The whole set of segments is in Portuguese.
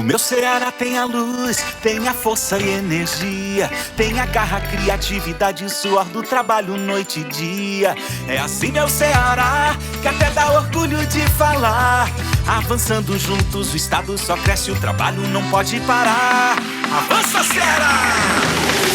meu Ceará tem a luz, tem a força e energia, tem a garra, criatividade e suor do trabalho noite e dia. É assim meu Ceará, que até dá orgulho de falar. Avançando juntos, o estado só cresce, o trabalho não pode parar. Avança, Ceará!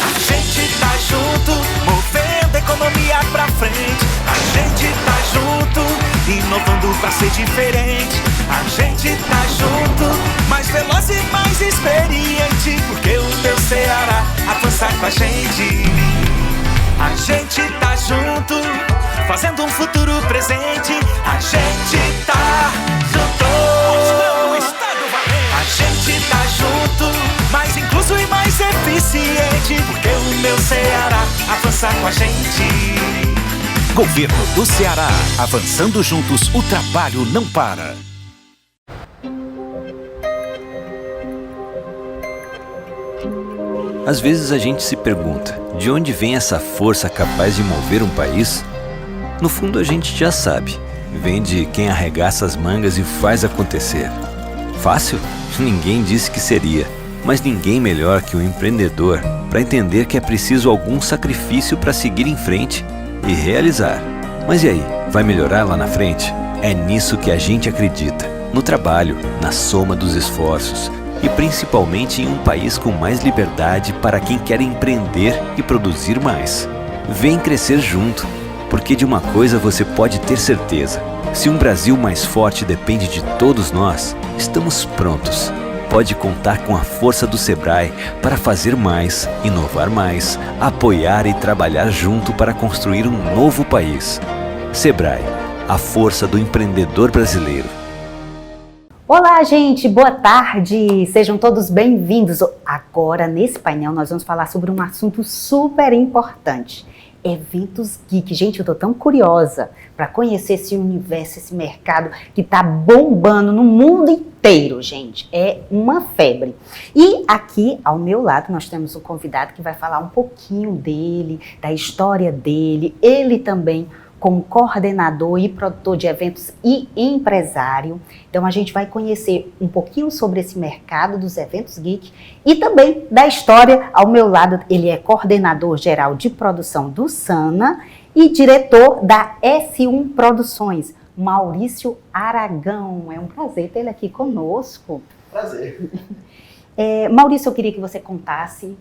A gente tá junto, movendo a economia pra frente. A gente tá junto, inovando pra ser diferente. A gente tá junto, mais veloz e mais experiente, porque o meu Ceará avança com a gente. A gente tá junto, fazendo um futuro presente. A gente tá junto. A gente tá junto, mais incluso e mais eficiente, porque o meu Ceará avança com a gente. Governo do Ceará, avançando juntos, o trabalho não para. Às vezes a gente se pergunta, de onde vem essa força capaz de mover um país? No fundo a gente já sabe, vem de quem arregaça as mangas e faz acontecer. Fácil? Ninguém disse que seria, mas ninguém melhor que o empreendedor para entender que é preciso algum sacrifício para seguir em frente e realizar. Mas e aí, vai melhorar lá na frente? É nisso que a gente acredita, no trabalho, na soma dos esforços e principalmente em um país com mais liberdade para quem quer empreender e produzir mais. Vem crescer junto, porque de uma coisa você pode ter certeza: se um Brasil mais forte depende de todos nós, estamos prontos. Pode contar com a força do Sebrae para fazer mais, inovar mais, apoiar e trabalhar junto para construir um novo país. Sebrae, a força do empreendedor brasileiro. Olá, gente, boa tarde, sejam todos bem-vindos. Agora, nesse painel, nós vamos falar sobre um assunto super importante: eventos geek. Gente, eu tô tão curiosa para conhecer esse universo, esse mercado que tá bombando no mundo inteiro, gente. É uma febre. E aqui, ao meu lado, nós temos um convidado que vai falar um pouquinho dele, da história dele. Ele também como coordenador e produtor de eventos e empresário. Então a gente vai conhecer um pouquinho sobre esse mercado dos eventos geek e também da história. Ao meu lado, ele é coordenador geral de produção do Sana e diretor da S1 Produções, Maurício Aragão. É um prazer ter ele aqui conosco. Prazer. Maurício, eu queria que você contasse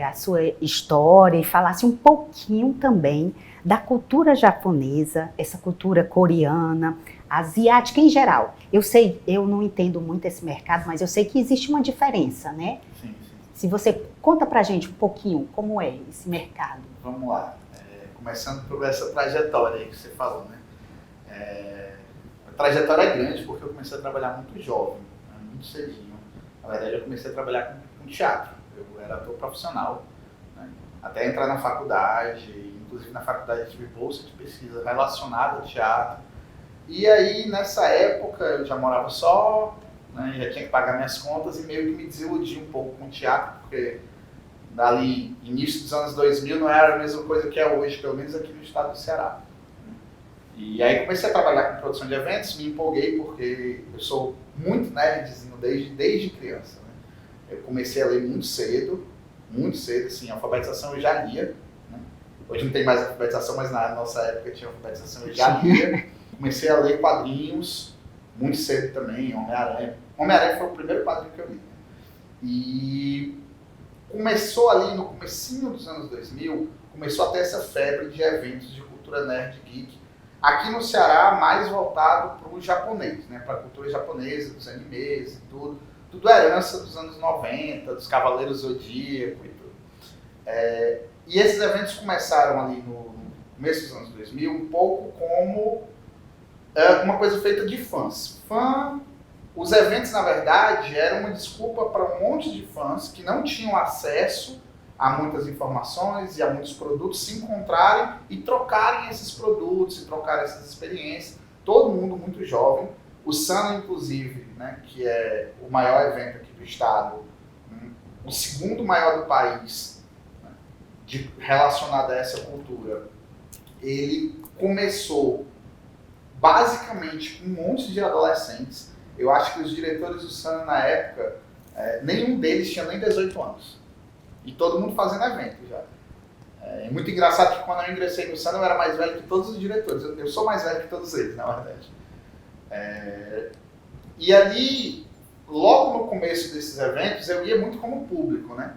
a sua história e falasse um pouquinho também da cultura japonesa, essa cultura coreana, asiática em geral. Eu sei, eu não entendo muito esse mercado, mas eu sei que existe uma diferença, né? Sim. Se você conta pra gente um pouquinho como é esse mercado. Vamos lá. Começando por essa trajetória aí que você falou, né? A trajetória é grande porque eu comecei a trabalhar muito jovem, né? Muito cedinho. Na verdade, eu comecei a trabalhar com teatro. Eu era ator profissional, né? Até entrar na faculdade. Inclusive na faculdade eu tive bolsa de pesquisa relacionada ao teatro. E aí, nessa época, eu já morava só, né, já tinha que pagar minhas contas e meio que me desiludi um pouco com o teatro, porque dali, início dos anos 2000, não era a mesma coisa que é hoje, pelo menos aqui no estado do Ceará. E aí comecei a trabalhar com produção de eventos, me empolguei porque eu sou muito nerdzinho desde criança, né? Eu comecei a ler muito cedo, assim, alfabetização eu já lia. Hoje não tem mais alfabetização, mas na nossa época tinha alfabetização, eu já lia. Comecei a ler quadrinhos muito cedo também, Homem-Aranha. Homem-Aranha foi o primeiro quadrinho que eu li. E começou ali no comecinho dos anos 2000, começou a ter essa febre de eventos de cultura nerd geek. Aqui no Ceará, mais voltado para o japonês, né? Para a cultura japonesa, dos animes e tudo. Tudo herança dos anos 90, dos Cavaleiros Zodíaco e tudo. E esses eventos começaram ali no começo dos anos 2000, um pouco como uma coisa feita de fãs. Os eventos, na verdade, eram uma desculpa para um monte de fãs que não tinham acesso a muitas informações e a muitos produtos se encontrarem e trocarem esses produtos e trocarem essas experiências. Todo mundo muito jovem. O Sana, inclusive, né, que é o maior evento aqui do estado, o segundo maior do país, relacionado a essa cultura, ele começou basicamente com um monte de adolescentes. Eu acho que os diretores do Sana na época nenhum deles tinha nem 18 anos. E todo mundo fazendo evento já. É muito engraçado que quando eu ingressei no Sana, eu era mais velho que todos os diretores. Eu sou mais velho que todos eles, na verdade. E ali, logo no começo desses eventos, eu ia muito como público, né?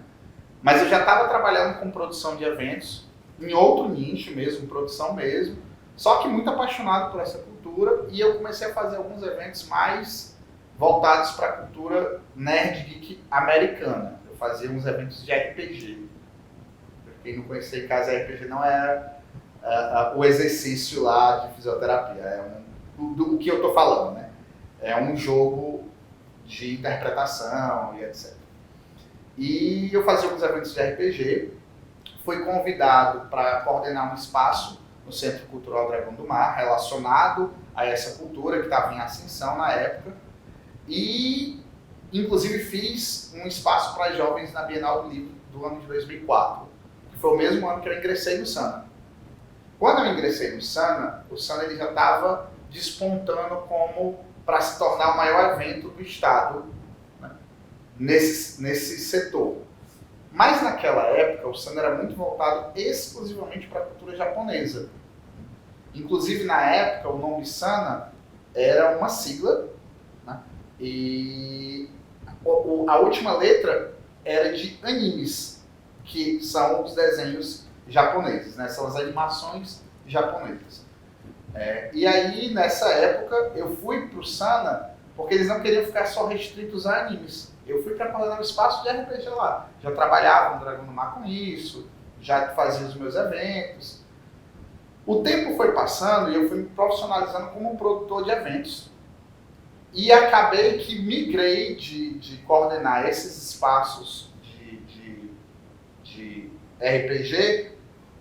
Mas eu já estava trabalhando com produção de eventos, em outro nicho mesmo, produção mesmo, só que muito apaixonado por essa cultura, e eu comecei a fazer alguns eventos mais voltados para a cultura nerd geek americana. Eu fazia uns eventos de RPG. Pra quem não conhecia em casa, RPG não é o exercício lá de fisioterapia, do que eu estou falando, né? É um jogo de interpretação e etc. E eu fazia alguns eventos de RPG, fui convidado para coordenar um espaço no Centro Cultural Dragão do Mar, relacionado a essa cultura que estava em ascensão na época, e inclusive fiz um espaço para jovens na Bienal do Livro do ano de 2004, que foi o mesmo ano que eu ingressei no Sana. Quando eu ingressei no Sana, o Sana ele já estava despontando como para se tornar o maior evento do estado, né, nesse setor. Mas naquela época o Sana era muito voltado exclusivamente para a cultura japonesa. Inclusive na época o nome Sana era uma sigla, né, e a última letra era de animes, que são os desenhos japoneses, né, são as animações japonesas. E aí, nessa época, eu fui pro Sana porque eles não queriam ficar só restritos a animes. Eu fui para coordenar o espaço de RPG lá. Já trabalhava no Dragão do Mar com isso, já fazia os meus eventos. O tempo foi passando e eu fui me profissionalizando como um produtor de eventos. E acabei que migrei de coordenar esses espaços de RPG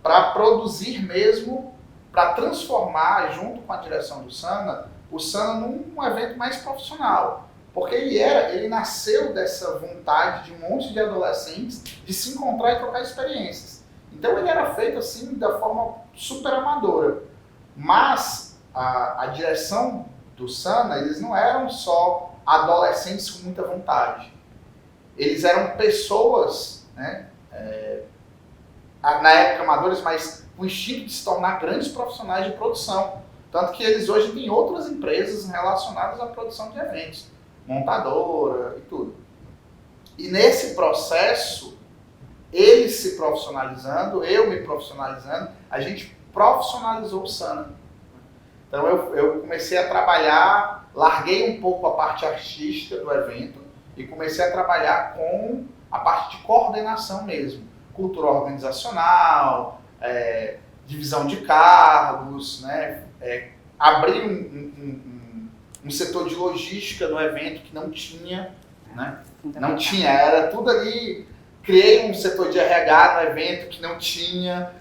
para produzir mesmo, para transformar, junto com a direção do Sana, o Sana num evento mais profissional. Porque ele nasceu dessa vontade de um monte de adolescentes de se encontrar e trocar experiências. Então ele era feito assim da forma super amadora. Mas a direção do Sana, eles não eram só adolescentes com muita vontade. Eles eram pessoas, né, na época amadores, mas o instinto de se tornar grandes profissionais de produção. Tanto que eles hoje têm outras empresas relacionadas à produção de eventos, montadora e tudo. E nesse processo, eles se profissionalizando, eu me profissionalizando, a gente profissionalizou o Sana. Então eu comecei a trabalhar, larguei um pouco a parte artística do evento e comecei a trabalhar com a parte de coordenação mesmo. Cultura organizacional, divisão de cargos, né? Abrir um setor de logística no evento que não tinha, né? Não tinha, era tudo ali. Criei um setor de RH no evento que não tinha,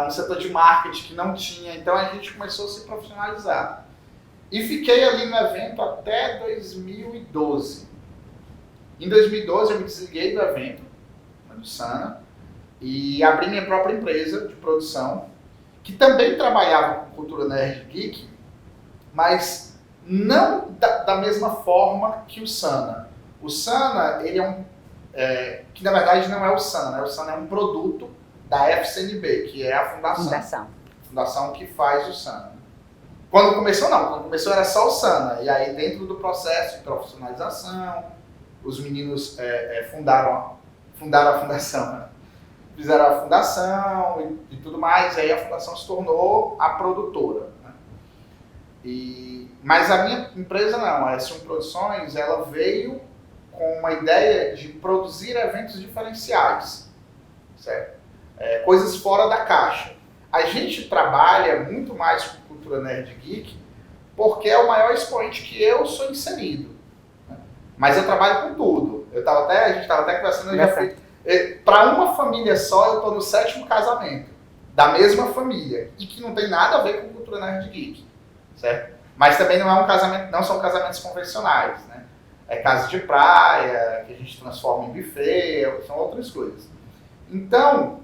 um setor de marketing que não tinha, então a gente começou a se profissionalizar. E fiquei ali no evento até 2012. Em 2012 eu me desliguei do evento, do Sana, e abri minha própria empresa de produção, que também trabalhava com cultura nerd geek, mas não da mesma forma que o Sana. O Sana, ele que na verdade não é o Sana, né? O Sana é um produto da FCNB, que é a fundação que faz o Sana. Quando começou era só o Sana, e aí dentro do processo de profissionalização, os meninos fundaram a fundação, né? Fizeram a fundação e tudo mais, e aí a fundação se tornou a produtora, né? Mas a minha empresa não, a S1 Produções, ela veio com uma ideia de produzir eventos diferenciais, certo? Coisas fora da caixa. A gente trabalha muito mais com cultura nerd geek porque é o maior expoente que eu sou inserido, né? Mas eu trabalho com tudo. A gente estava até conversando, para uma família só, eu estou no 7º casamento da mesma família e que não tem nada a ver com cultura nerd geek, certo? Mas também não são casamentos convencionais, né? É casa de praia, que a gente transforma em buffet, são outras coisas. Então,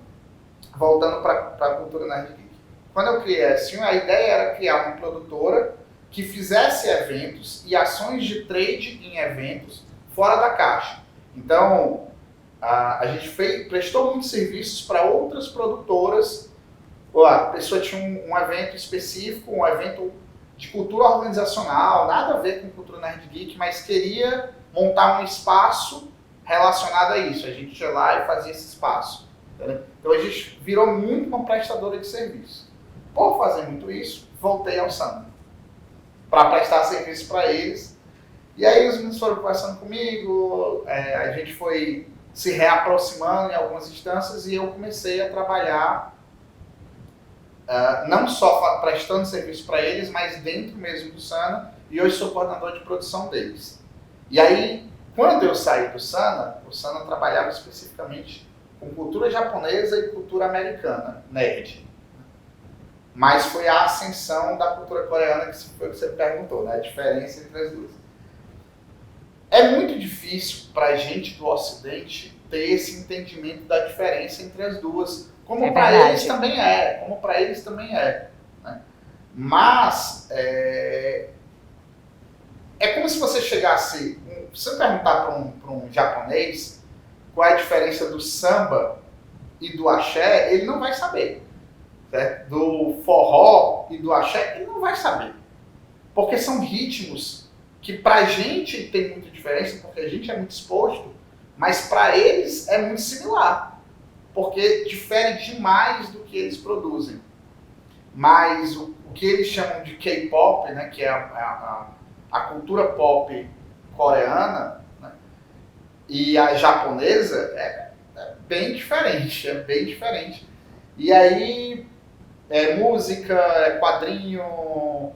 voltando para a cultura nerd geek, quando eu criei a S1, a ideia era criar uma produtora que fizesse eventos e ações de trade em eventos fora da caixa. Então, a gente prestou muitos serviços para outras produtoras. A pessoa tinha um evento específico, um evento de cultura organizacional, nada a ver com cultura nerd geek, mas queria montar um espaço relacionado a isso. A gente ia lá e fazia esse espaço. Entendeu? Então a gente virou muito uma prestadora de serviço. Por fazer muito isso, voltei ao Sana para prestar serviço para eles. E aí os meninos foram conversando comigo, a gente foi se reaproximando em algumas instâncias e eu comecei a trabalhar não só prestando serviço para eles, mas dentro mesmo do Sana, e hoje sou coordenador de produção deles. E aí, quando eu saí do Sana, o Sana trabalhava especificamente com cultura japonesa e cultura americana, nerd. Mas foi a ascensão da cultura coreana que foi o que você perguntou, né? A diferença entre as duas. É muito difícil para a gente do Ocidente ter esse entendimento da diferença entre as duas, como para eles também é, né? Mas é como se você chegasse, se você perguntar para um japonês qual é a diferença do samba e do axé, ele não vai saber. Certo? Do forró e do axé, ele não vai saber. Porque são ritmos que pra gente tem muita diferença, porque a gente é muito exposto, mas para eles é muito similar. Porque difere demais do que eles produzem. Mas o que eles chamam de K-pop, né, que é a cultura pop coreana, né, e a japonesa é bem diferente, E aí, música, quadrinho,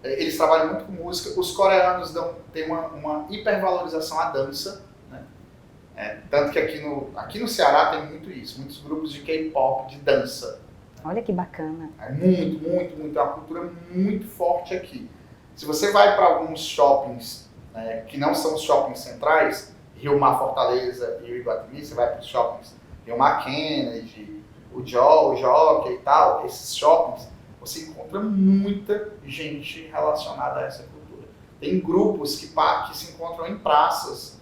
eles trabalham muito com música. Os coreanos têm uma hipervalorização à dança, né? Tanto que aqui no Ceará tem muito isso, muitos grupos de K-pop, de dança. Olha que bacana. É muito, é uma cultura muito forte aqui. Se você vai para alguns shoppings, né, que não são os shoppings centrais, Rio Mar Fortaleza e Iguatemi, você vai para os shoppings Rio Mar Kennedy, o Jockey e tal, esses shoppings, você encontra muita gente relacionada a essa cultura. Tem grupos que se encontram em praças,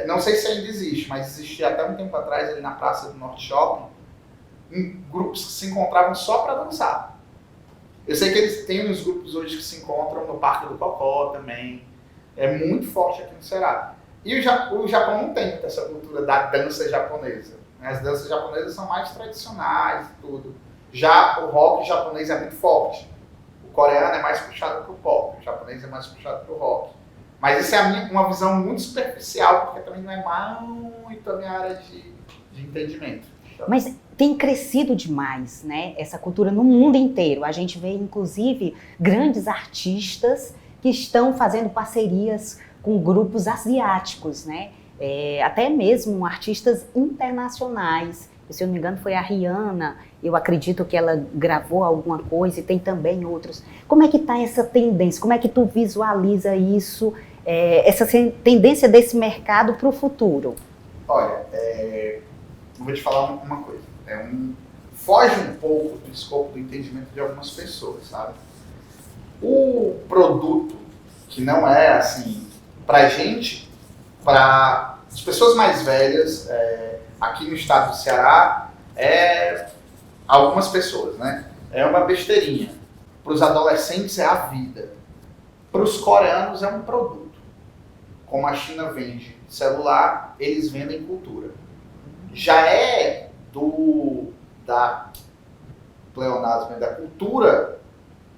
não sei se ainda existe, mas existia até um tempo atrás ali na Praça do Norte Shopping, grupos que se encontravam só para dançar. Eu sei que eles têm uns grupos hoje que se encontram no Parque do Cocó também, é muito forte aqui no Ceará. E o Japão não tem muita essa cultura da dança japonesa. As danças japonesas são mais tradicionais e tudo. Já o rock japonês é muito forte. O coreano é mais puxado pro pop, o japonês é mais puxado pro rock. Mas isso é uma visão muito superficial, porque também não é muito a minha área de entendimento. Mas tem crescido demais, né, essa cultura no mundo inteiro. A gente vê, inclusive, grandes artistas que estão fazendo parcerias com grupos asiáticos, né? Até mesmo artistas internacionais. Se eu não me engano, foi a Rihanna. Eu acredito que ela gravou alguma coisa e tem também outros. Como é que está essa tendência? Como é que tu visualiza isso, essa tendência desse mercado para o futuro? Olha, eu vou te falar uma coisa. Foge um pouco do escopo do entendimento de algumas pessoas, sabe? O produto que não é assim, pra gente, para as pessoas mais velhas, aqui no estado do Ceará, algumas pessoas, né? É uma besteirinha. Para os adolescentes é a vida. Para os coreanos é um produto. Como a China vende celular, eles vendem cultura. Já da pleonasmo, da cultura,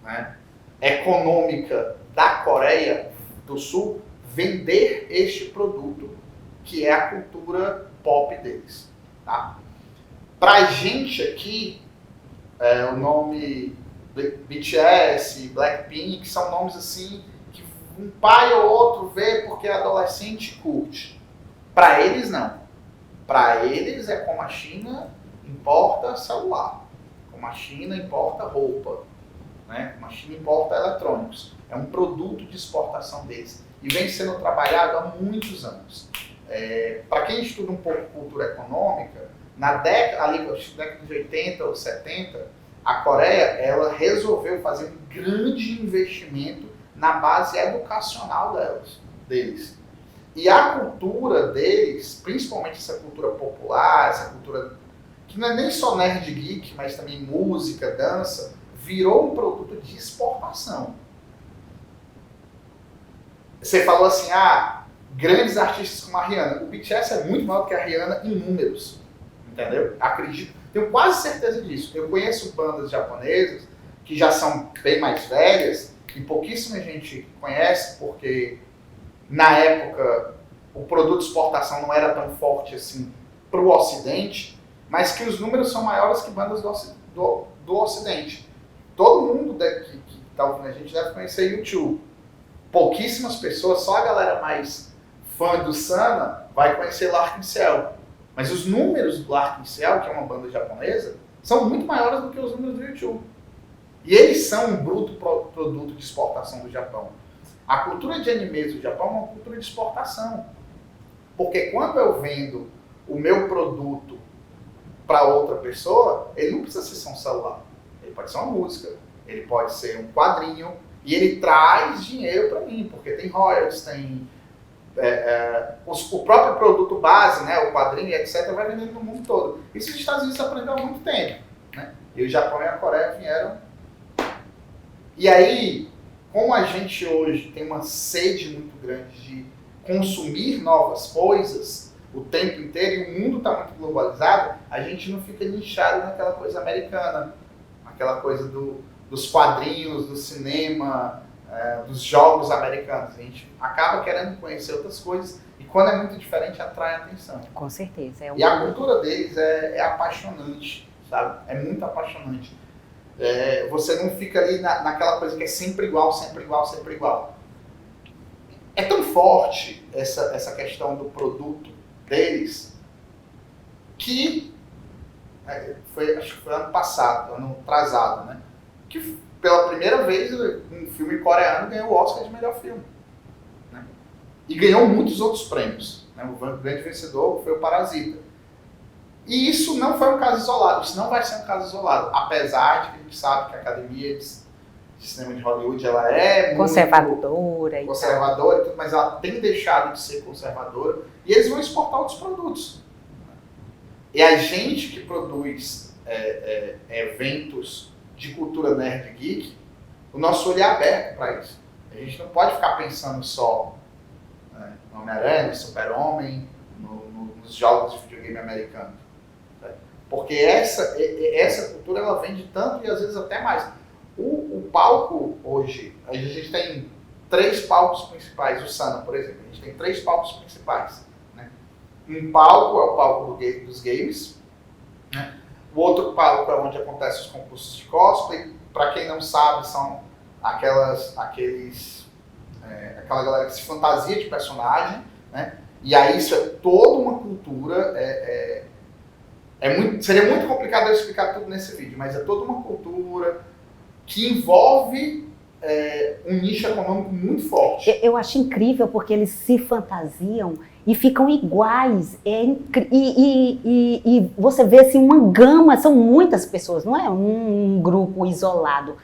né, econômica da Coreia do Sul, vender este produto, que é a cultura pop deles. Tá? Pra gente aqui, o nome BTS, Blackpink, são nomes assim que um pai ou outro vê porque adolescente curte. Pra eles não. Pra eles é como a China importa celular, como a China importa roupa, né? Como a China importa eletrônicos. É um produto de exportação deles e vem sendo trabalhado há muitos anos. Para quem estuda um pouco cultura econômica, na década de 80 ou 70, a Coreia ela resolveu fazer um grande investimento na base educacional deles. E a cultura deles, principalmente essa cultura popular, essa cultura que não é nem só nerd geek, mas também música, dança, virou um produto de exportação. Você falou assim, grandes artistas como a Rihanna. O BTS é muito maior do que a Rihanna em números, entendeu? Acredito, tenho quase certeza disso. Eu conheço bandas japonesas que já são bem mais velhas e pouquíssima gente conhece porque na época o produto de exportação não era tão forte assim para o Ocidente, mas que os números são maiores que bandas do Ocidente. Todo mundo que está ouvindo a gente deve conhecer YouTube. Pouquíssimas pessoas, só a galera mais fã do Sana vai conhecer Larkin Ciel. Mas os números do Larkin Ciel, que é uma banda japonesa, são muito maiores do que os números do YouTube. E eles são um bruto produto de exportação do Japão. A cultura de animes do Japão é uma cultura de exportação. Porque quando eu vendo o meu produto para outra pessoa, ele não precisa ser só um celular. Ele pode ser uma música, ele pode ser um quadrinho, e ele traz dinheiro para mim, porque tem royalties, tem o próprio produto base, né, o quadrinho, etc., vai vendendo no mundo todo. Isso os Estados Unidos aprenderam há muito tempo. Né? E o Japão e a Coreia vieram. E aí, como a gente hoje tem uma sede muito grande de consumir novas coisas o tempo inteiro, e o mundo está muito globalizado, a gente não fica nichado naquela coisa americana, aquela coisa dos quadrinhos, do cinema, dos jogos americanos. A gente acaba querendo conhecer outras coisas e quando é muito diferente atrai a atenção. Com certeza. E a cultura deles é apaixonante, sabe? É muito apaixonante. Você não fica ali naquela coisa que é sempre igual, sempre igual, sempre igual. É tão forte essa questão do produto deles que acho que foi ano passado, ano atrasado, né? Que pela primeira vez um filme coreano ganhou o Oscar de melhor filme. Né? E ganhou muitos outros prêmios. Né? O grande vencedor foi o Parasita. E isso não foi um caso isolado, isso não vai ser um caso isolado. Apesar de que a gente sabe que a Academia de Cinema de Hollywood ela é conservadora e tudo, mas ela tem deixado de ser conservadora e eles vão exportar outros produtos. E a gente que produz eventos de cultura nerd geek, o nosso olho é aberto para isso. A gente não pode ficar pensando só no Homem-Aranha, no Super-Homem, nos jogos de videogame americanos. Porque essa cultura ela vende tanto e às vezes até mais. O palco hoje, a gente tem 3 palcos principais, o Sana, por exemplo, a gente tem 3 palcos principais. Né? Um palco é o palco dos games, né? O outro palco é onde acontecem os concursos de cosplay. Para quem não sabe, são aquela galera que se fantasia de personagem, né? E aí isso é toda uma cultura, seria muito complicado eu explicar tudo nesse vídeo, mas é toda uma cultura que envolve um nicho econômico muito forte. Eu acho incrível porque eles se fantasiam e ficam iguais. E você vê assim, uma gama, são muitas pessoas, não é um grupo isolado.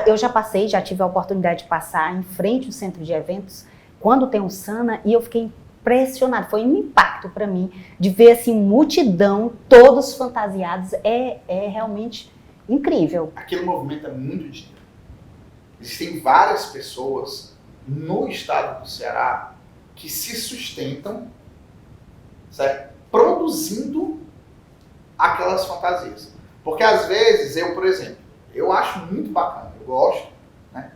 Eu já tive a oportunidade de passar em frente ao centro de eventos, quando tem o Sana, e eu fiquei impressionada. Foi um impacto para mim de ver assim, multidão, todos fantasiados. É realmente incrível. Aquele movimento é muito dinheiro. Existem várias pessoas no estado do Ceará que se sustentam, certo? Produzindo aquelas fantasias. Porque às vezes, por exemplo, eu acho muito bacana, eu gosto, né?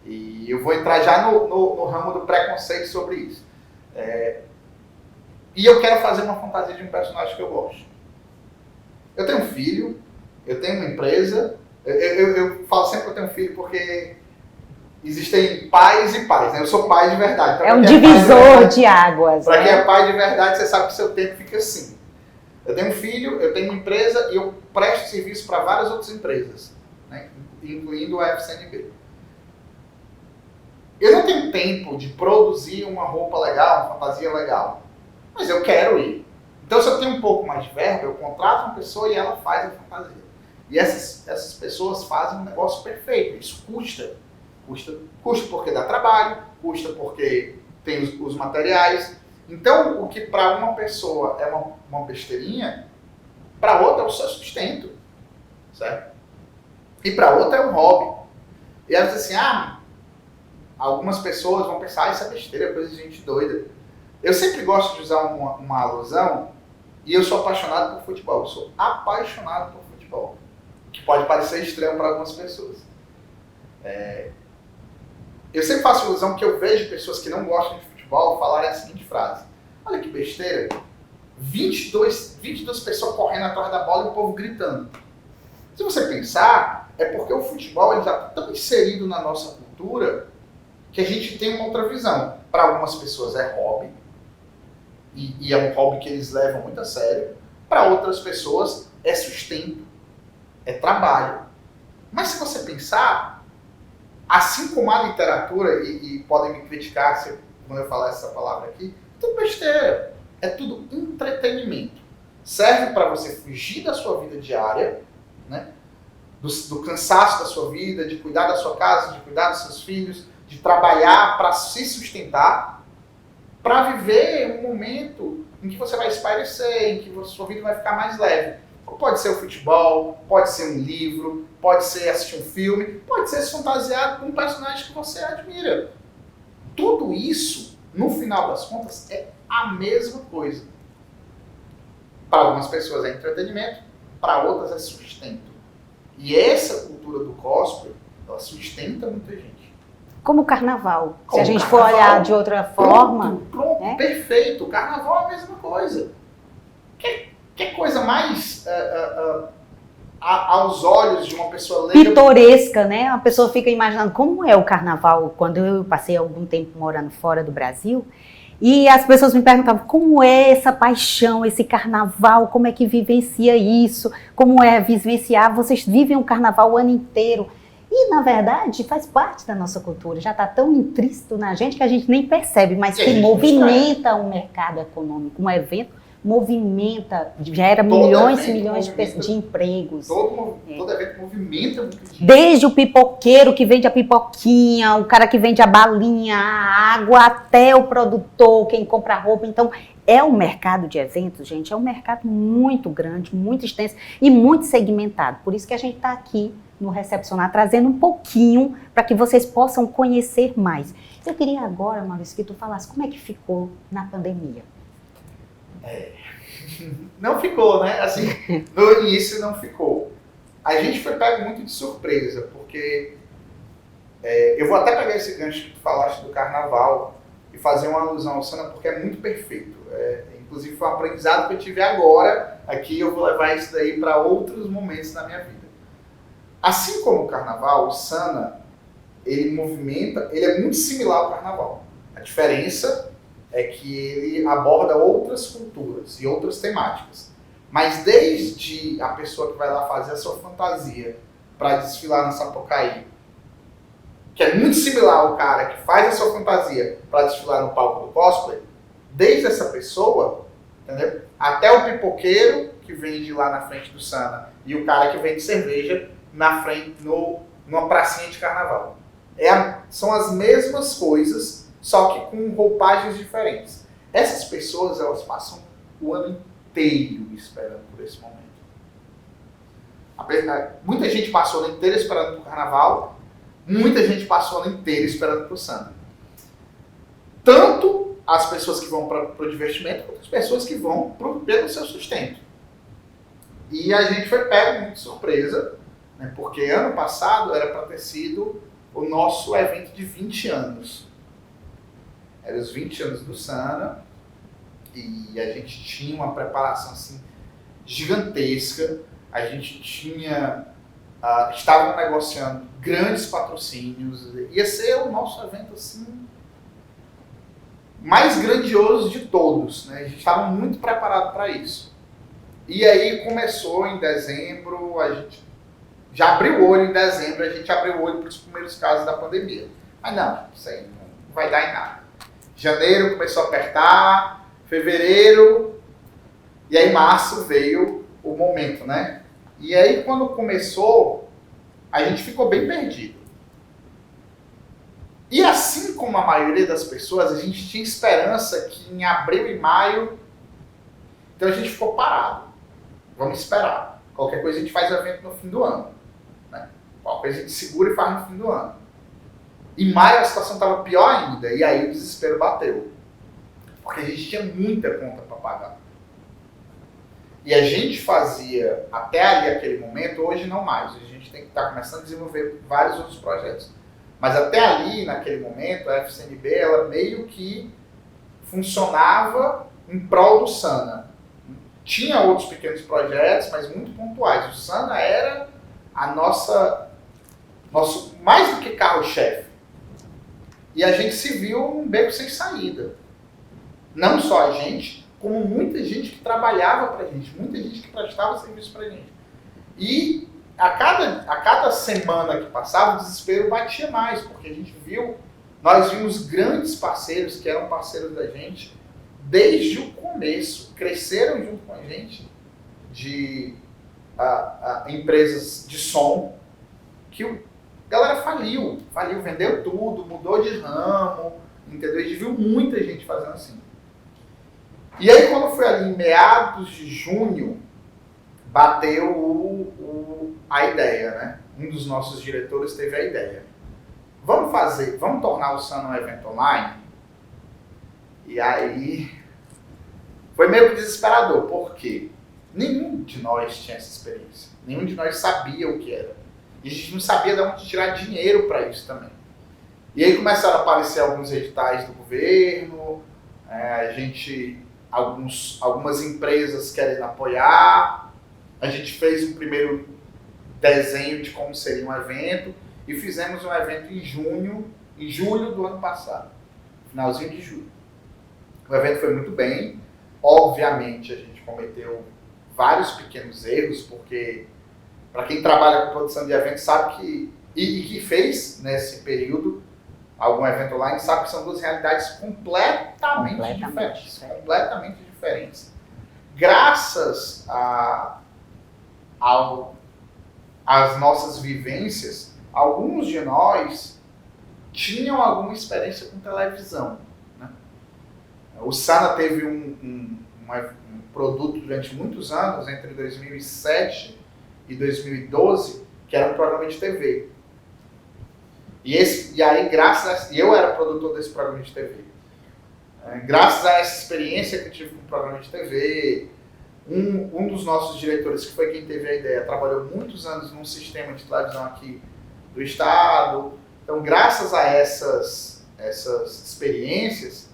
E eu vou entrar já no ramo do preconceito sobre isso. E eu quero fazer uma fantasia de um personagem que eu gosto. Eu tenho um filho, eu tenho uma empresa, eu falo sempre que eu tenho um filho porque existem pais e pais, né? Eu sou pai de verdade. Então, é um divisor de águas. Para quem é pai de verdade, você sabe que o seu tempo fica assim. Eu tenho um filho, eu tenho uma empresa e eu presto serviço para várias outras empresas, né? Incluindo a FCNB. Eu não tenho tempo de produzir uma roupa legal, uma fantasia legal, mas eu quero ir. Então, se eu tenho um pouco mais de verba, eu contrato uma pessoa e ela faz a fantasia. E essas pessoas fazem um negócio perfeito. Isso custa. Custa porque dá trabalho, custa porque tem os materiais. Então, o que para uma pessoa é uma besteirinha, para outra é o seu sustento, certo? E para outra é um hobby. E ela diz assim, algumas pessoas vão pensar, isso é besteira, é coisa de gente doida. Eu sempre gosto de usar uma alusão, e eu sou apaixonado por futebol. Eu sou apaixonado por futebol. Que pode parecer estranho para algumas pessoas. Eu sempre faço ilusão que eu vejo pessoas que não gostam de futebol falarem a seguinte frase. Olha que besteira. 22 pessoas correndo atrás da bola e o povo gritando. Se você pensar, é porque o futebol ele já está tão inserido na nossa cultura que a gente tem uma outra visão. Para algumas pessoas é hobby. E é um hobby que eles levam muito a sério. Para outras pessoas é sustento, é trabalho. Mas se você pensar, assim como a literatura, e podem me criticar quando eu falar essa palavra aqui, é tudo besteira, é tudo entretenimento. Serve para você fugir da sua vida diária, né? do cansaço da sua vida, de cuidar da sua casa, de cuidar dos seus filhos, de trabalhar para se sustentar, para viver um momento em que você vai espairecer, em que a sua vida vai ficar mais leve. Pode ser o futebol, pode ser um livro, pode ser assistir um filme, pode ser se fantasiar com um personagem que você admira. Tudo isso, no final das contas, é a mesma coisa. Para algumas pessoas é entretenimento, para outras é sustento. E essa cultura do cosplay, ela sustenta muita gente. Como o carnaval. Se a gente for olhar de outra forma... Pronto, né? Perfeito. O carnaval é a mesma coisa. Que coisa mais aos olhos de uma pessoa leiga... Pitoresca, né? A pessoa fica imaginando como é o carnaval. Quando eu passei algum tempo morando fora do Brasil, e as pessoas me perguntavam como é essa paixão, esse carnaval, como é que vivencia isso, como é vivenciar, vocês vivem um carnaval o ano inteiro. E, na verdade, faz parte da nossa cultura. Já está tão intrínseco na gente que a gente nem percebe, mas que movimenta o mercado econômico. Um evento movimenta, gera milhões e milhões de empregos. Todo evento movimenta muito dinheiro. Desde o pipoqueiro que vende a pipoquinha, o cara que vende a balinha, a água, até o produtor, quem compra roupa. Então, é um mercado de eventos, gente, é um mercado muito grande, muito extenso e muito segmentado. Por isso que a gente está aqui no Recepcionar, trazendo um pouquinho para que vocês possam conhecer mais. Eu queria agora, Maurício, que tu falasse como é que ficou na pandemia. Não ficou, né? Assim, no início não ficou. A gente foi pego muito de surpresa, porque eu vou até pegar esse gancho que tu falaste do carnaval e fazer uma alusão ao Sana, porque é muito perfeito. Inclusive foi um aprendizado que eu tive agora, aqui eu vou levar isso daí para outros momentos na minha vida. Assim como o carnaval, o Sana, ele é muito similar ao carnaval. A diferença é que ele aborda outras culturas e outras temáticas. Mas desde a pessoa que vai lá fazer a sua fantasia para desfilar na Sapucaí, que é muito similar ao cara que faz a sua fantasia para desfilar no palco do cosplay, desde essa pessoa, entendeu? Até o pipoqueiro que vende lá na frente do Sana e o cara que vende cerveja na frente, numa pracinha de carnaval. São as mesmas coisas, só que com roupagens diferentes. Essas pessoas, elas passam o ano inteiro esperando por esse momento. Muita gente passou o ano inteiro esperando por carnaval, muita gente passou o ano inteiro esperando por Sana. Tanto as pessoas que vão para o divertimento, quanto as pessoas que vão pelo seu sustento. E a gente foi pego muito de surpresa, né, porque ano passado era para ter sido o nosso evento de 20 anos. Eram os 20 anos do Sana, e a gente tinha uma preparação assim, gigantesca. A gente estava negociando grandes patrocínios. Ia ser o nosso evento assim, mais grandioso de todos, né? A gente estava muito preparado para isso. E aí começou em dezembro, a gente já abriu o olho em dezembro, a gente abriu o olho para os primeiros casos da pandemia. Mas não, isso aí não vai dar em nada. Janeiro começou a apertar, fevereiro, e aí março veio o momento, né? E aí quando começou, a gente ficou bem perdido. E assim como a maioria das pessoas, a gente tinha esperança que em abril e maio, então a gente ficou parado. Vamos esperar. Qualquer coisa a gente faz o evento no fim do ano. Né? Qualquer coisa a gente segura e faz no fim do ano. Em maio a situação estava pior ainda, e aí o desespero bateu. Porque a gente tinha muita conta para pagar. E a gente fazia, até ali aquele momento, hoje não mais. A gente tem que estar começando a desenvolver vários outros projetos. Mas até ali, naquele momento, a FCNB, ela meio que funcionava em prol do Sana. Tinha outros pequenos projetos, mas muito pontuais. O Sana era a nosso mais do que carro-chefe. E a gente se viu num beco sem saída. Não só a gente, como muita gente que trabalhava pra gente, muita gente que prestava serviço pra gente. E a cada semana que passava, o desespero batia mais, porque a gente nós vimos grandes parceiros que eram parceiros da gente desde o começo, cresceram junto com a gente, de empresas de som, que a galera faliu, vendeu tudo, mudou de ramo, entendeu? A gente viu muita gente fazendo assim. E aí quando foi ali em meados de junho, bateu a ideia, né? Um dos nossos diretores teve a ideia. Vamos tornar o Sana um evento online? E aí foi meio que desesperador, porque nenhum de nós tinha essa experiência. Nenhum de nós sabia o que era. E a gente não sabia de onde tirar dinheiro para isso também. E aí começaram a aparecer alguns editais do governo, algumas empresas querendo apoiar. A gente fez um primeiro desenho de como seria um evento e fizemos um evento em julho do ano passado, finalzinho de julho. O evento foi muito bem. Obviamente a gente cometeu vários pequenos erros, porque para quem trabalha com produção de eventos sabe que, e que fez nesse período algum evento online, sabe que são duas realidades completamente diferentes. Graças às nossas vivências, alguns de nós tinham alguma experiência com televisão. Né? O Sana teve um produto durante muitos anos, entre 2007 e 2012, que era um programa de TV. E eu era produtor desse programa de TV. Graças a essa experiência que eu tive com o programa de TV, um dos nossos diretores, que foi quem teve a ideia, trabalhou muitos anos num sistema de televisão aqui do estado. Então, graças a essas experiências,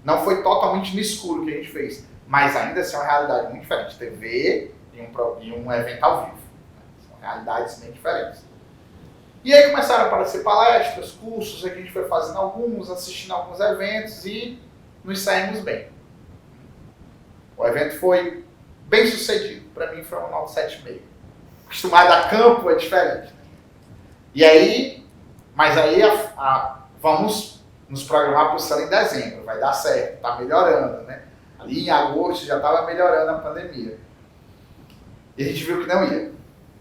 não foi totalmente no escuro que a gente fez, mas ainda assim é uma realidade muito diferente. TV e um evento ao vivo. São realidades bem diferentes. E aí começaram a aparecer palestras, cursos, a gente foi fazendo alguns, assistindo alguns eventos e nos saímos bem. O evento foi bem sucedido. Para mim foi uma nota 7,5. Acostumado a campo é diferente. E aí, vamos nos programar para o Sana em dezembro, vai dar certo, está melhorando, né? Ali em agosto já estava melhorando a pandemia. E a gente viu que não ia.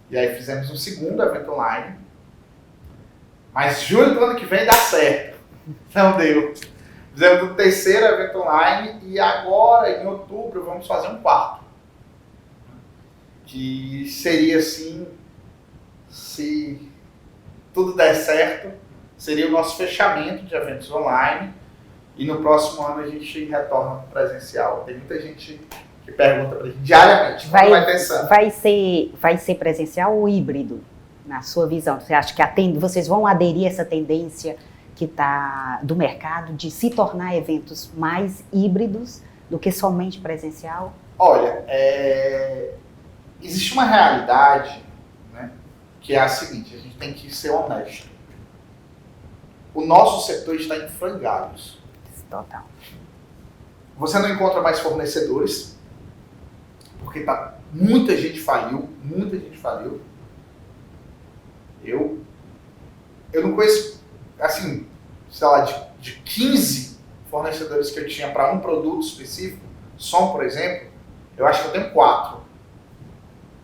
E aí fizemos um segundo evento online, mas julho do ano que vem dá certo. Não deu. Fizemos um terceiro evento online e agora, em outubro, vamos fazer um quarto. Que seria assim, se tudo der certo, seria o nosso fechamento de eventos online e no próximo ano a gente retorna para o presencial. Tem muita gente que pergunta para a gente diariamente, como vai pensando? Vai ser presencial ou híbrido, na sua visão? Você acha que vocês vão aderir a essa tendência que está do mercado de se tornar eventos mais híbridos do que somente presencial? Olha, existe uma realidade, né, que é a seguinte: a gente tem que ser honesto. O nosso setor está em frangalhos. Total. Você não encontra mais fornecedores, porque muita gente faliu. Eu não conheço, assim, sei lá, de 15 fornecedores que eu tinha para um produto específico, som, por exemplo, eu acho que eu tenho 4.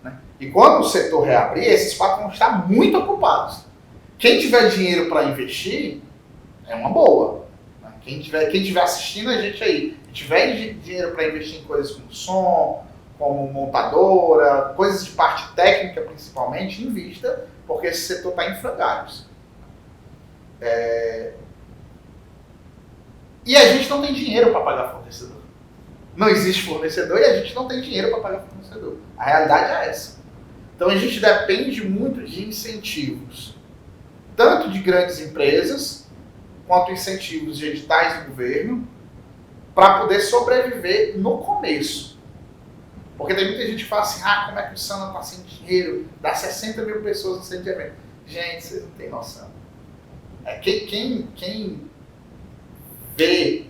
Né? E quando o setor reabrir, esses 4 vão estar muito ocupados. Quem tiver dinheiro para investir, É uma boa. Quem tiver assistindo a gente aí, tiver dinheiro para investir em coisas como som, como montadora, coisas de parte técnica principalmente, invista, porque esse setor está em frangalhos. E a gente não tem dinheiro para pagar fornecedor. Não existe fornecedor e a gente não tem dinheiro para pagar fornecedor. A realidade é essa. Então a gente depende muito de incentivos, tanto de grandes empresas, quanto incentivos de editais do governo, para poder sobreviver no começo. Porque tem muita gente que fala assim, como é que o Sana está sem dinheiro, dá 60 mil pessoas no centro de evento. Gente, vocês não têm noção. Quem vê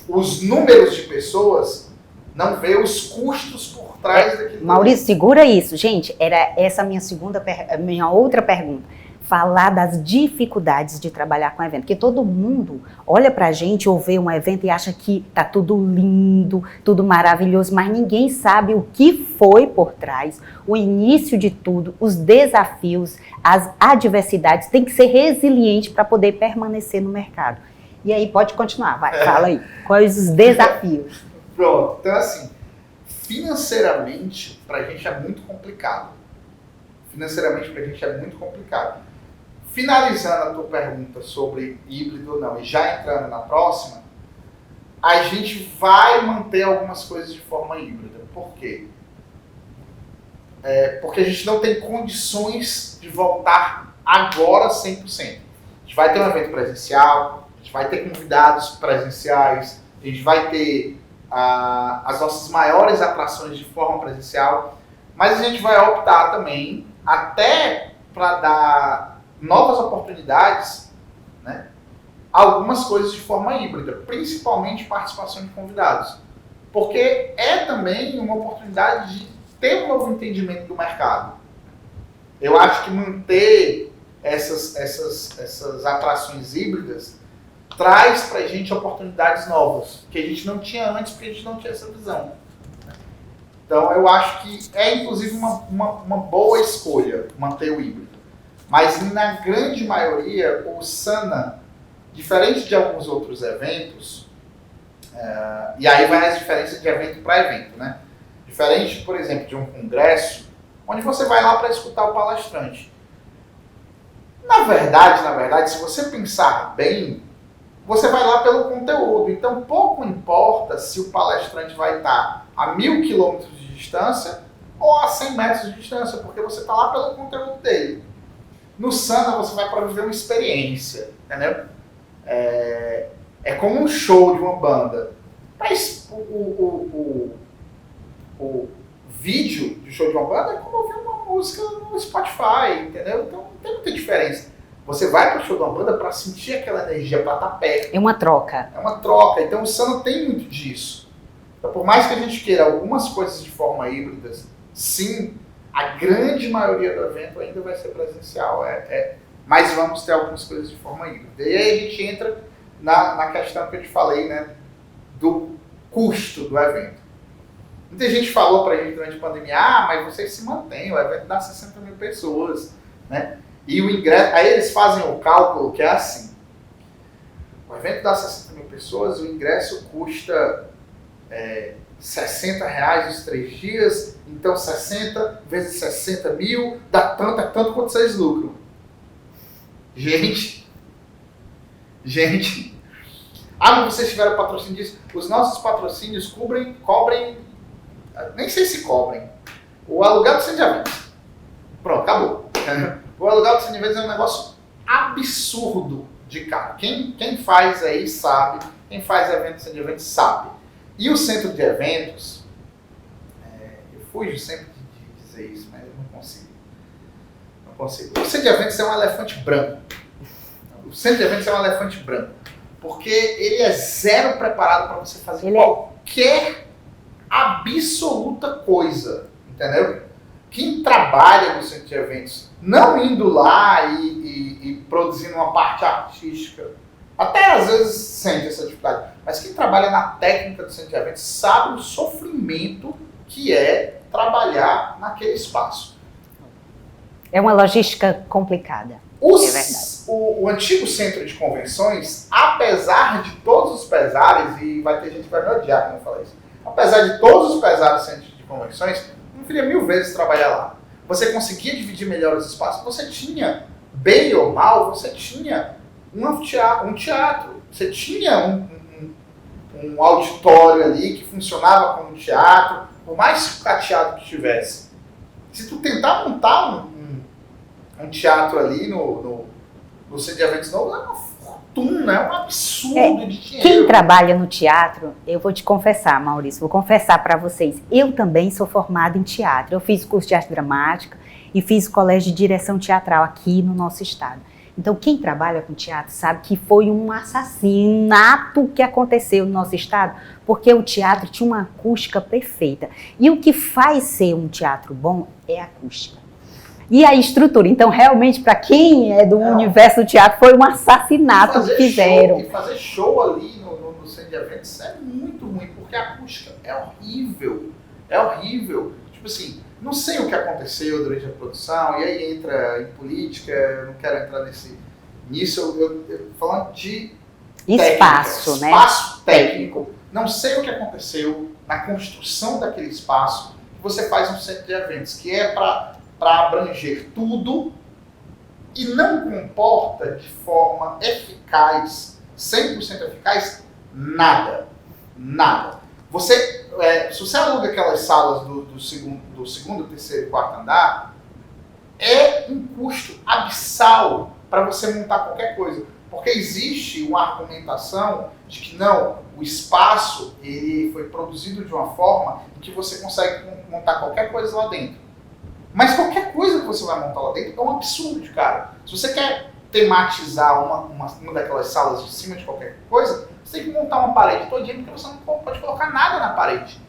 os números de pessoas, não vê os custos por trás daquilo. Maurício, segura isso. Gente, era essa a minha outra pergunta. Falar das dificuldades de trabalhar com evento. Porque todo mundo olha pra gente ou vê um evento e acha que tá tudo lindo, tudo maravilhoso, mas ninguém sabe o que foi por trás, o início de tudo, os desafios, as adversidades. Tem que ser resiliente para poder permanecer no mercado. E aí, pode continuar, fala aí. Quais os desafios? Pronto, então assim, financeiramente, pra gente é muito complicado. Finalizando a tua pergunta sobre híbrido ou não, e já entrando na próxima, a gente vai manter algumas coisas de forma híbrida. Por quê? Porque a gente não tem condições de voltar agora 100%. A gente vai ter um evento presencial, a gente vai ter convidados presenciais, a gente vai ter as nossas maiores atrações de forma presencial, mas a gente vai optar também até para dar novas oportunidades, né, algumas coisas de forma híbrida, principalmente participação de convidados, porque é também uma oportunidade de ter um novo entendimento do mercado. Eu acho que manter essas atrações híbridas traz para a gente oportunidades novas, que a gente não tinha antes, porque a gente não tinha essa visão. Então eu acho que é inclusive uma boa escolha manter o híbrido. Mas na grande maioria, o Sana, diferente de alguns outros eventos, e aí vai as diferenças de evento para evento, né? Diferente, por exemplo, de um congresso, onde você vai lá para escutar o palestrante. Na verdade, se você pensar bem, você vai lá pelo conteúdo. Então pouco importa se o palestrante vai estar a 1000 quilômetros de distância ou a 100 metros de distância, porque você está lá pelo conteúdo dele. No Sana você vai para viver uma experiência, entendeu? É como um show de uma banda. Mas o vídeo de show de uma banda é como ouvir uma música no Spotify, entendeu? Então não tem muita diferença. Você vai para o show de uma banda para sentir aquela energia, para estar perto. É uma troca. Então o Sana tem muito disso. Então, por mais que a gente queira algumas coisas de forma híbrida, sim, a grande maioria do evento ainda vai ser presencial. Mas vamos ter algumas coisas de forma híbrida. E aí a gente entra na questão que eu te falei, né, do custo do evento. Muita gente falou pra gente durante a pandemia, mas vocês se mantêm, o evento dá 60 mil pessoas, né? E o ingresso, aí eles fazem o cálculo que é assim, o evento dá 60 mil pessoas, o ingresso custa R$60 os 3 dias, então 60 vezes 60 mil, dá tanto quanto vocês lucram. Gente, mas vocês tiveram patrocínio disso? Os nossos patrocínios cobrem, nem sei se cobrem, o aluguel do centro de eventos. Pronto, acabou. O aluguel do centro de eventos é um negócio absurdo de caro. Quem faz aí sabe, quem faz evento no centro de eventos sabe. E o centro de eventos, eu fujo sempre de dizer isso, mas eu não consigo. O centro de eventos é um elefante branco. Porque ele é zero preparado para você fazer qualquer absoluta coisa, entendeu? Quem trabalha no centro de eventos, não indo lá e produzindo uma parte artística, até às vezes sente essa dificuldade, mas quem trabalha na técnica do centro de eventos sabe o sofrimento que é trabalhar naquele espaço. É uma logística complicada, é verdade. o antigo centro de convenções, apesar de todos os pesares, e vai ter gente que vai me odiar quando eu falar isso, apesar de todos os pesares do centro de convenções, eu preferia 1000 vezes trabalhar lá. Você conseguia dividir melhor os espaços, você tinha, bem ou mal, você tinha um teatro, você tinha um auditório ali que funcionava como um teatro, por mais sucateado que tivesse. Se tu tentar montar um teatro ali no centro de eventos novo, é uma fortuna, é um absurdo de dinheiro. Quem trabalha no teatro, eu vou te confessar, Maurício, vou confessar para vocês, eu também sou formada em teatro. Eu fiz curso de arte dramática e fiz colégio de direção teatral aqui no nosso estado. Então, quem trabalha com teatro sabe que foi um assassinato que aconteceu no nosso estado, porque o teatro tinha uma acústica perfeita. E o que faz ser um teatro bom é a acústica. E a estrutura. Então, realmente, para quem é do universo do teatro, foi um assassinato que fizeram. E fazer show ali no centro de eventos é muito ruim, porque a acústica é horrível. É horrível. Tipo assim, não sei o que aconteceu durante a produção, e aí entra em política, eu não quero entrar nisso, eu falando de espaço, técnica, né? Espaço técnico. Não sei o que aconteceu na construção daquele espaço que você faz um centro de eventos, que é para abranger tudo e não comporta de forma eficaz, 100% eficaz, nada. Se você aluga aquelas salas do segundo, terceiro e quarto andar, é um custo abissal para você montar qualquer coisa. Porque existe uma argumentação de que não, o espaço ele foi produzido de uma forma em que você consegue montar qualquer coisa lá dentro. Mas qualquer coisa que você vai montar lá dentro é um absurdo, cara. Se você quer tematizar uma daquelas salas de cima de qualquer coisa, você tem que montar uma parede todinha, porque você não pode colocar nada na parede.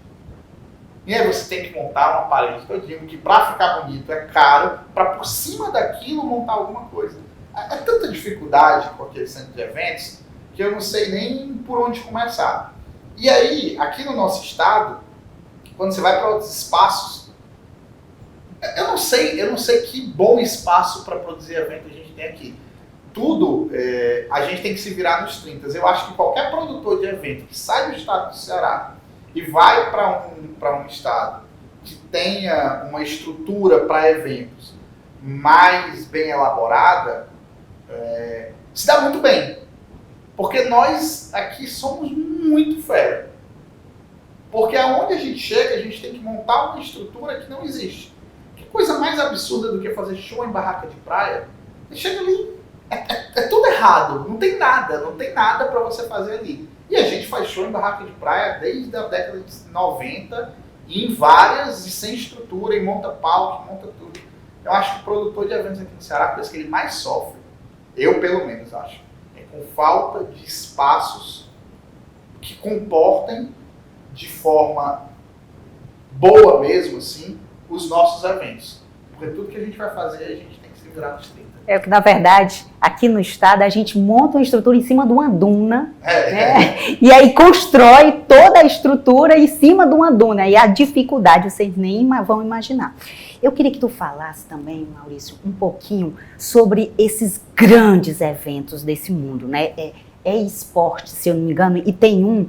E aí você tem que montar uma parede todinha, que para ficar bonito é caro, para por cima daquilo montar alguma coisa. É tanta dificuldade com aquele centro de eventos que eu não sei nem por onde começar. E aí, aqui no nosso estado, quando você vai para outros espaços, eu não sei que bom espaço para produzir evento a gente tem aqui. Tudo, a gente tem que se virar nos 30. Eu acho que qualquer produtor de evento que sai do estado do Ceará e vai para um estado que tenha uma estrutura para eventos mais bem elaborada, se dá muito bem. Porque nós aqui somos muito fera. Porque aonde a gente chega, a gente tem que montar uma estrutura que não existe. Que coisa mais absurda do que fazer show em barraca de praia? Você chega ali, é tudo errado, não tem nada para você fazer ali. E a gente faz show em barraca de praia desde a década de 90, e em várias, e sem estrutura, e monta palco, monta tudo. Eu acho que o produtor de eventos aqui no Ceará, por isso que ele mais sofre, eu pelo menos acho, é com falta de espaços que comportem de forma boa mesmo, assim, os nossos eventos. Porque tudo que a gente vai fazer, a gente tem que se virar nos 30. É que, na verdade, aqui no estado, a gente monta uma estrutura em cima de uma duna, né? E aí constrói toda a estrutura em cima de uma duna. E a dificuldade, vocês nem vão imaginar. Eu queria que tu falasse também, Maurício, um pouquinho sobre esses grandes eventos desse mundo, né? É esporte, se eu não me engano, e tem um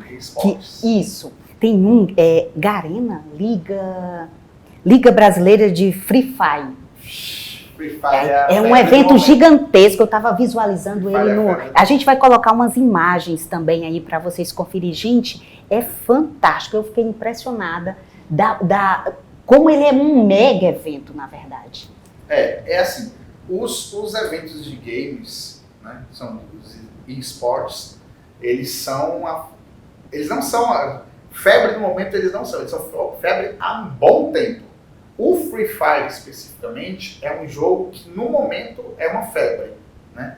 Garena, Liga Brasileira de Free Fire. É um evento gigantesco, eu estava visualizando ele no... A gente vai colocar umas imagens também aí para vocês conferirem. Gente, é fantástico, eu fiquei impressionada como ele é um mega evento, na verdade. É assim, os eventos de games, né, são os esportes, eles não são a febre do momento, eles são febre há um bom tempo. O Free Fire, especificamente, é um jogo que, no momento, é uma febre, né?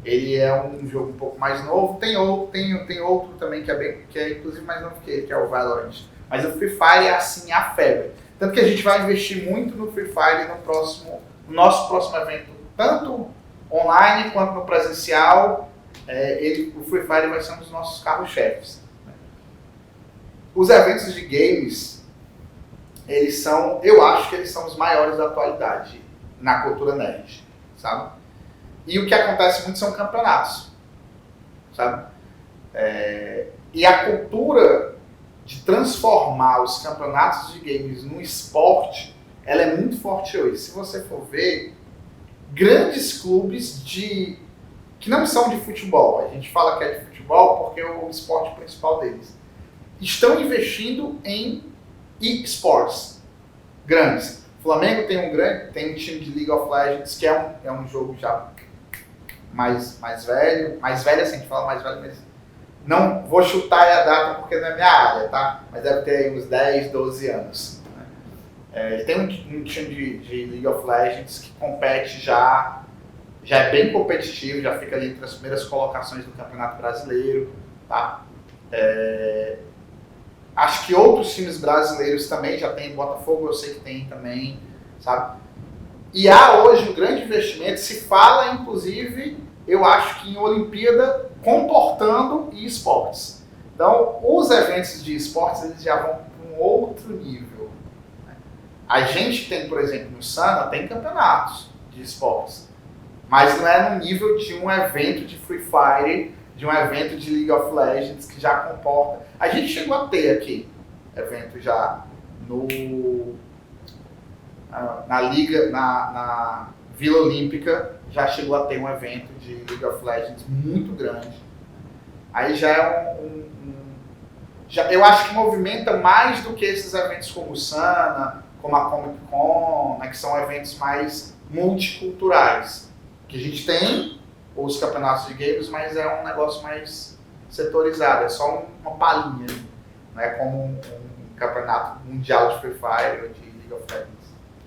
Ele é um jogo um pouco mais novo. Tem outro também que é inclusive mais novo que ele, que é o Valorant. Mas o Free Fire é, assim, a febre. Tanto que a gente vai investir muito no Free Fire no nosso próximo evento, tanto online quanto no presencial. O Free Fire vai ser um dos nossos carros-chefes. Né? Os eventos de games... eu acho que eles são os maiores da atualidade na cultura nerd, sabe? E o que acontece muito são campeonatos, sabe? E a cultura de transformar os campeonatos de games num esporte, ela é muito forte hoje. Se você for ver, grandes clubes que não são de futebol, a gente fala que é de futebol porque é o esporte principal deles, estão investindo em e-sports grandes. O Flamengo tem um time de League of Legends, que é um jogo já mais velho assim, a gente fala mais velho, mas não vou chutar a data porque não é minha área, tá? Mas deve ter aí uns 10, 12 anos. Né? Tem um time de League of Legends que compete já é bem competitivo, já fica ali entre as primeiras colocações do Campeonato Brasileiro, tá? Acho que outros times brasileiros também já tem, Botafogo eu sei que tem também, sabe? E há hoje um grande investimento, se fala inclusive, eu acho que em Olimpíada comportando esportes. Então, os eventos de esportes eles já vão para um outro nível. Né? A gente tem, por exemplo, no Sana, tem campeonatos de esportes, mas não é no nível de um evento de Free Fire, de um evento de League of Legends que já comporta. A gente chegou a ter aqui evento já na Liga, na Vila Olímpica, já chegou a ter um evento de League of Legends muito grande. Aí já é eu acho que movimenta mais do que esses eventos como o Sana, como a Comic Con, né, que são eventos mais multiculturais. Que a gente tem os campeonatos de games, mas é um negócio mais setorizado, é só uma palhinha, não é como um campeonato mundial de Free Fire ou de League of Legends.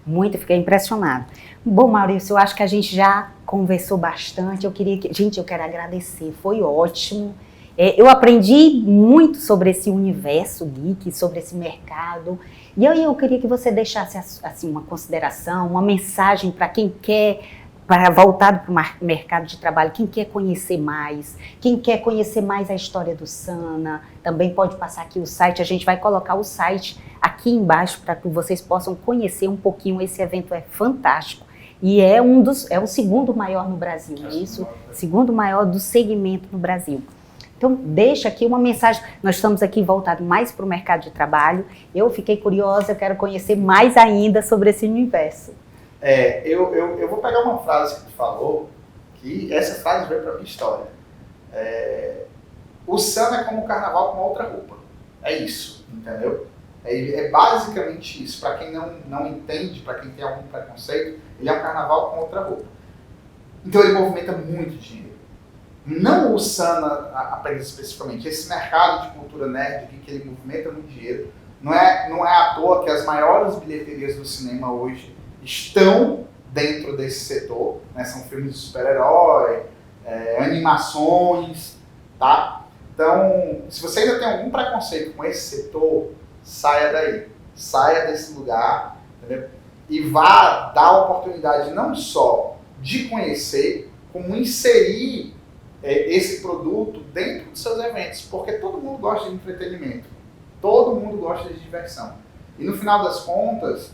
Muito, fiquei impressionado. Bom, Maurício, eu acho que a gente já conversou bastante. Eu quero agradecer, foi ótimo. Eu aprendi muito sobre esse universo geek, sobre esse mercado. E aí eu queria que você deixasse assim, uma consideração, uma mensagem para quem quer, voltado para o mercado de trabalho, quem quer conhecer mais a história do Sana, também pode passar aqui o site, a gente vai colocar o site aqui embaixo para que vocês possam conhecer um pouquinho, esse evento é fantástico e é o segundo maior no Brasil, é isso? Segundo maior do segmento no Brasil. Então, deixa aqui uma mensagem, nós estamos aqui voltados mais para o mercado de trabalho, eu fiquei curiosa, eu quero conhecer mais ainda sobre esse universo. Eu vou pegar uma frase que tu falou, que essa frase veio para minha história. O Sana é como o carnaval com outra roupa. É isso, entendeu? É basicamente isso. Para quem não entende, para quem tem algum preconceito, ele é um carnaval com outra roupa. Então ele movimenta muito dinheiro. Não o Sana apenas especificamente, esse mercado de cultura nerd que ele movimenta muito dinheiro. Não é à toa que as maiores bilheterias do cinema hoje estão dentro desse setor, né? São filmes de super-herói, animações, tá? Então, se você ainda tem algum preconceito com esse setor, saia daí, saia desse lugar, entendeu? E vá dar a oportunidade não só de conhecer, como inserir esse produto dentro dos seus eventos, porque todo mundo gosta de entretenimento, todo mundo gosta de diversão. E no final das contas,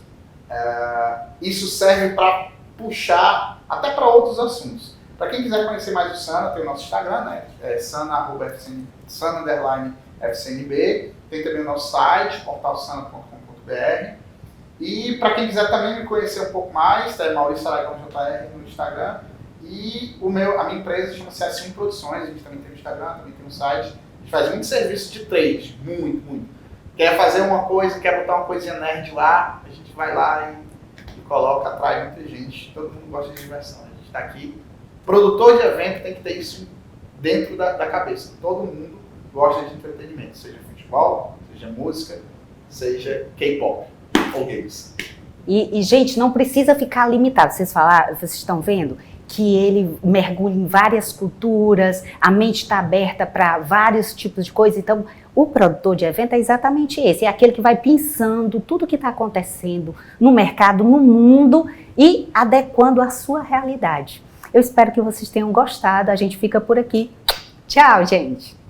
isso serve para puxar até para outros assuntos. Para quem quiser conhecer mais o Sana, tem o nosso Instagram, né? Sana@FCNB. Tem também o nosso site, portalsana.com.br. E para quem quiser também me conhecer um pouco mais, tá Maurício Aragão JR no Instagram. E a minha empresa chama-se S1 Produções, a gente também tem o Instagram, também tem o site. A gente faz muito serviço de trade, muito. Quer fazer uma coisa, quer botar uma coisinha nerd lá, a gente vai lá e coloca, atrai muita gente. Todo mundo gosta de diversão. A gente está aqui. Produtor de evento tem que ter isso dentro da cabeça. Todo mundo gosta de entretenimento, seja futebol, seja música, seja K-pop ou games. E, gente, não precisa ficar limitado. Vocês estão vendo que ele mergulha em várias culturas, a mente está aberta para vários tipos de coisas. Então, o produtor de evento é exatamente esse, é aquele que vai pensando tudo o que está acontecendo no mercado, no mundo e adequando à sua realidade. Eu espero que vocês tenham gostado, a gente fica por aqui. Tchau, gente!